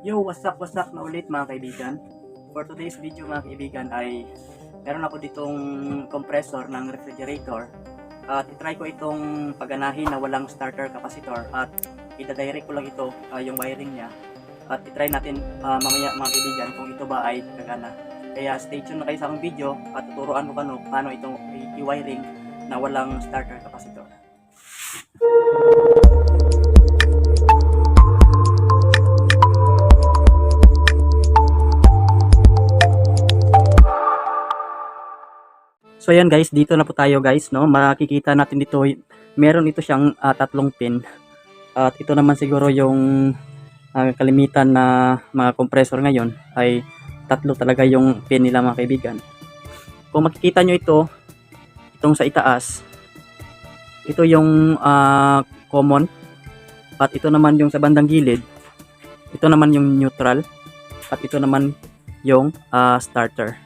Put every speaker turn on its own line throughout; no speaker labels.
Yo, what's up na ulit mga kaibigan. For today's video mga kaibigan ay meron ako ditong compressor ng refrigerator at itry ko itong paganahin na walang starter capacitor at ida-direct ko lang ito yung wiring niya at itry natin mamaya mga kaibigan kung ito ba ay gagana. Kaya stay tuned na kayo sa akong video at tuturuan ko paano itong i-wiring na walang starter capacitor. So ayan guys, dito na po tayo guys, no. Makikita natin dito, meron ito siyang tatlong pin. At ito naman siguro yung kalimitan na mga compressor ngayon ay tatlo talaga yung pin nila mga kaibigan. Kung makikita nyo ito, itong sa itaas, ito yung common. At ito naman yung sa bandang gilid, ito naman yung neutral. At ito naman yung starter.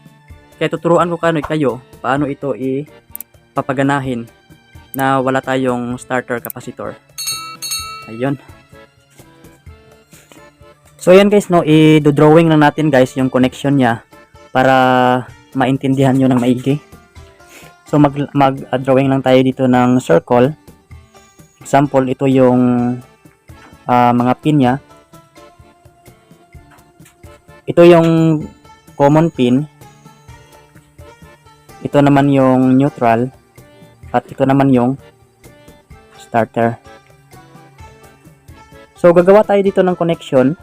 Kaya tuturuan ko kayo paano ito ipapaganahin na wala tayong starter capacitor. Ayun. So ayan guys, no, i-drawing lang natin guys yung connection niya para maintindihan nyo ng maigi. So mag-drawing lang tayo dito ng circle. Example, ito yung mga pin niya. Ito yung common pin. Ito naman yung neutral at ito naman yung starter. So gagawa tayo dito ng connection.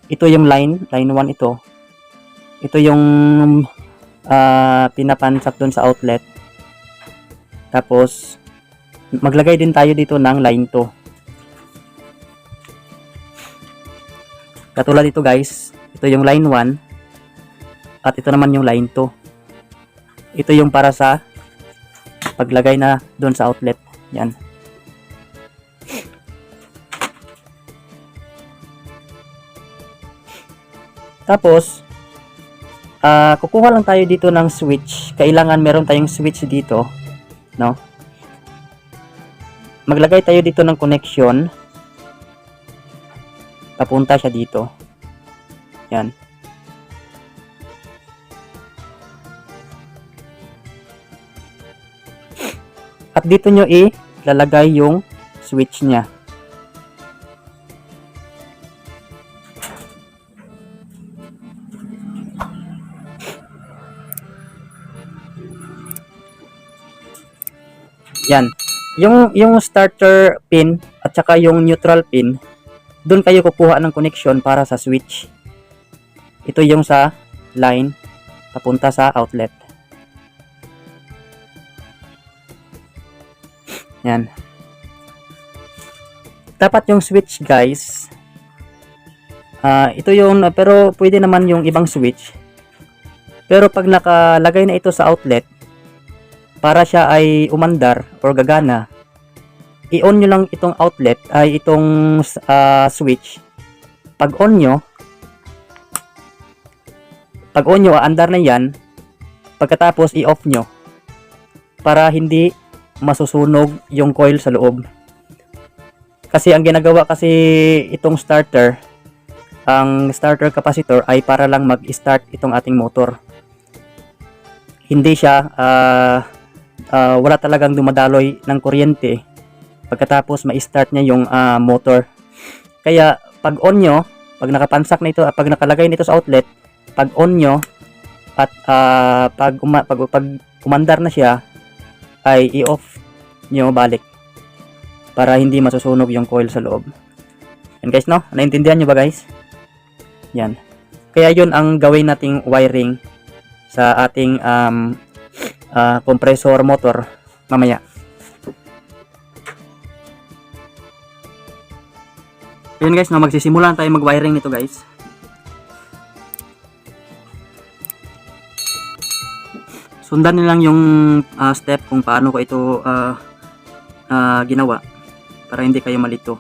Ito yung line 1 ito. Ito yung pinapansak doon sa outlet. Tapos maglagay din tayo dito ng line 2. Katulad ito guys, ito yung line 1. At ito naman yung line 2. Ito yung para sa paglagay na doon sa outlet. Yan. Tapos, kukuha lang tayo dito ng switch. Kailangan meron tayong switch dito. No? Maglagay tayo dito ng connection. Papunta siya dito. Yan. At dito nyo ilalagay yung switch niya. Yan. Yung starter pin at saka yung neutral pin, doon kayo kukuha ng connection para sa switch. Ito yung sa line papunta sa outlet. Yan. Dapat yung switch guys, ito yung, pero pwede naman yung ibang switch. Pero pag nakalagay na ito sa outlet, para siya ay umandar or gagana, i-on nyo lang itong outlet, ay itong switch. Pag on nyo, andar na yan. Pagkatapos i-off nyo para hindi masusunog yung coil sa loob. Kasi ang ginagawa kasi itong starter, ang starter capacitor ay para lang mag-start itong ating motor. Hindi siya wala talagang dumadaloy ng kuryente pagkatapos ma-start niya yung motor. Kaya pag on nyo, pag nakapansak na ito, pag nakalagay nito sa outlet, pag on nyo at pag umandar na siya, ay i-off nyo balik para hindi masusunog yung coil sa loob. Yan guys, no? Naintindihan nyo ba guys? Yan. Kaya yun ang gawin nating wiring sa ating compressor motor mamaya. Yun guys, no? Magsisimulan tayo mag-wiring nito guys. Sundan nilang yung step kung paano ko ito ginawa para hindi kayo malito.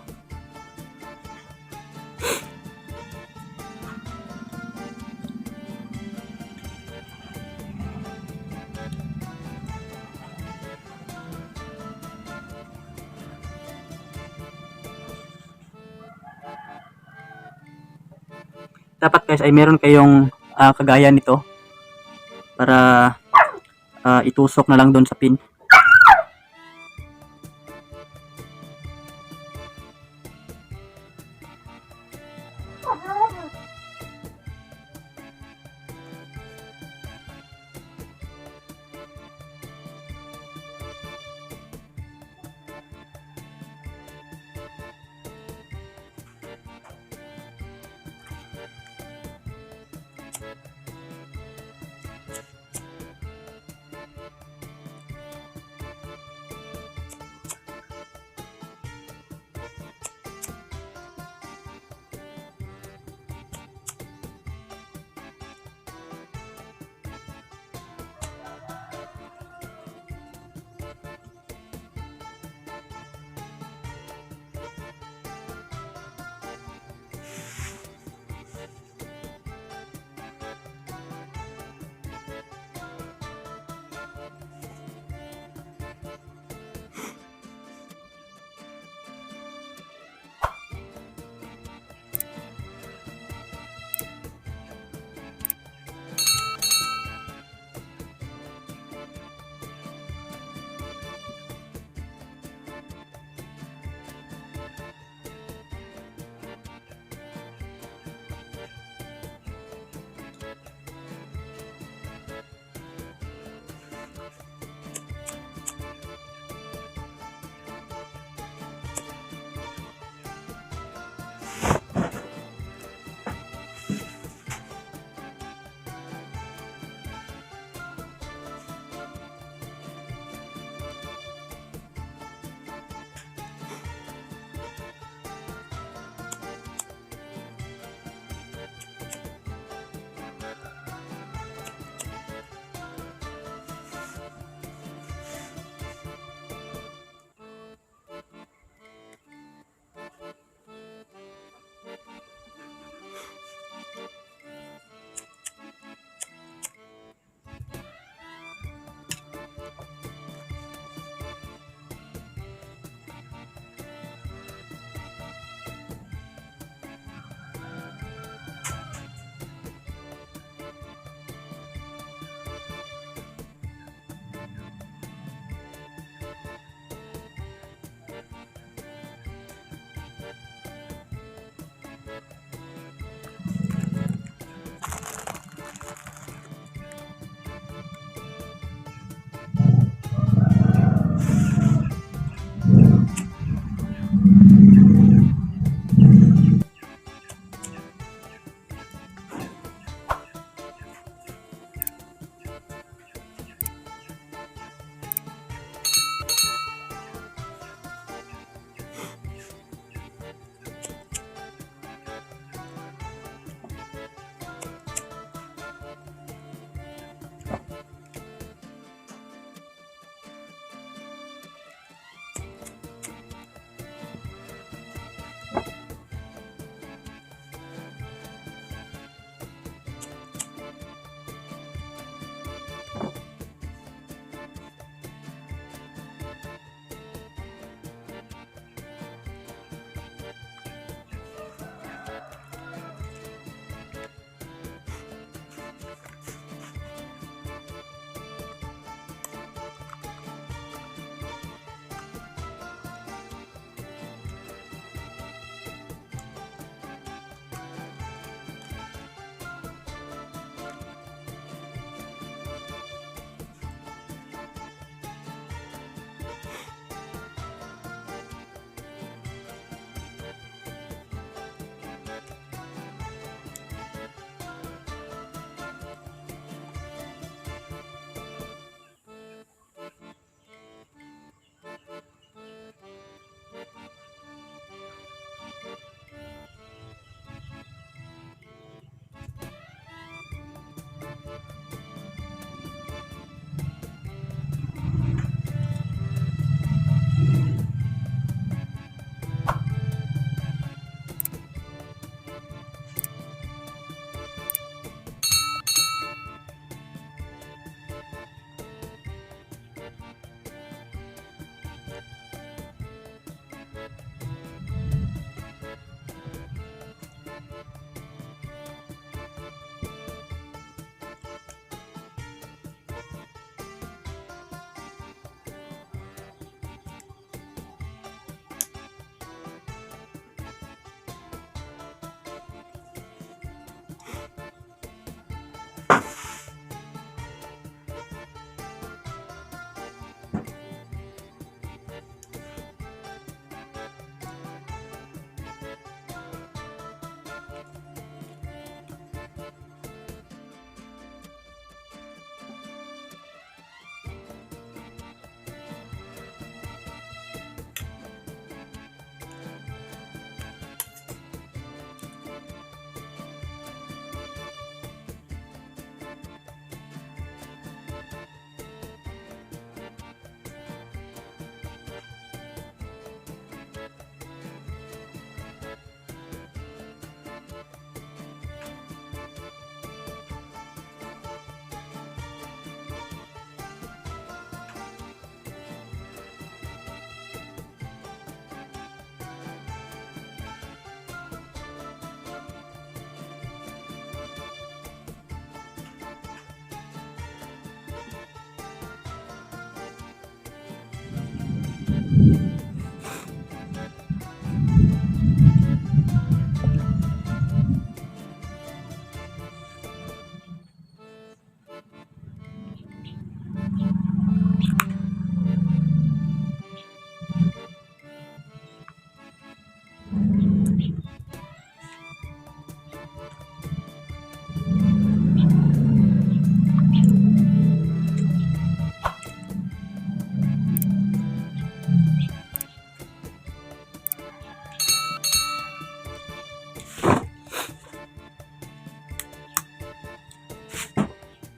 dapat guys ay meron kayong kagaya nito para itusok na lang doon sa pin.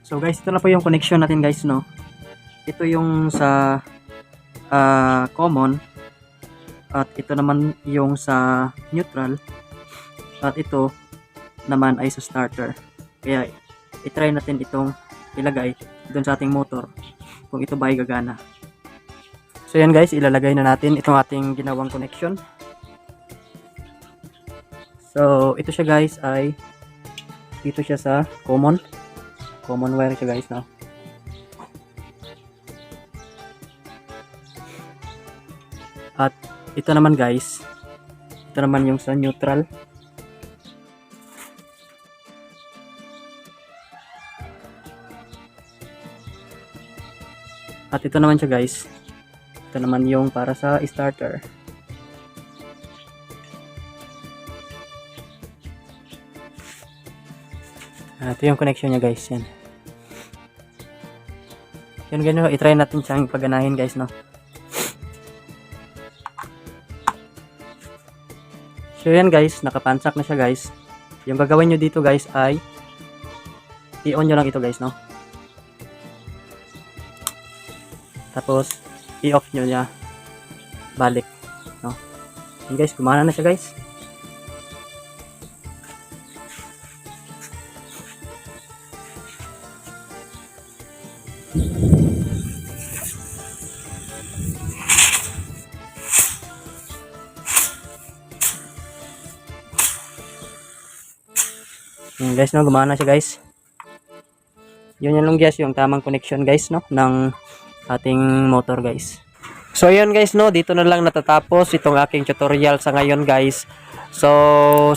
So guys, ito na po yung connection natin guys, no. Ito yung sa common, at ito naman yung sa neutral, at ito naman ay sa starter. Kaya i-try natin itong ilagay doon sa ating motor kung ito ba ay gagana. So yan guys, ilalagay na natin itong ating ginawang connection. So ito siya guys, ay dito siya sa common wire siya guys, no. At ito naman guys, ito naman yung sa neutral. At ito naman siya guys, ito naman yung para sa starter. Ito yung connection niya guys, yan. Yun ganyan, i-try natin siyang paganahin guys, no. So yan guys, nakapansak na siya guys. Yung gagawin nyo dito guys ay i-on nyo lang ito guys, no. Tapos i-off nyo niya balik, no. Yan guys, gumana na siya guys. Yan guys, no, gumana siya guys. Yun lang guys, yung tamang connection guys, no, ng ating motor guys. So yun guys, no, dito na lang natatapos itong aking tutorial sa ngayon guys. So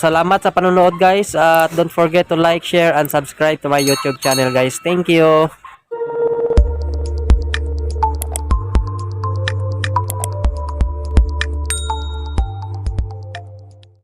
salamat sa panonood guys, at don't forget to like, share, and subscribe to my YouTube channel guys. Thank you.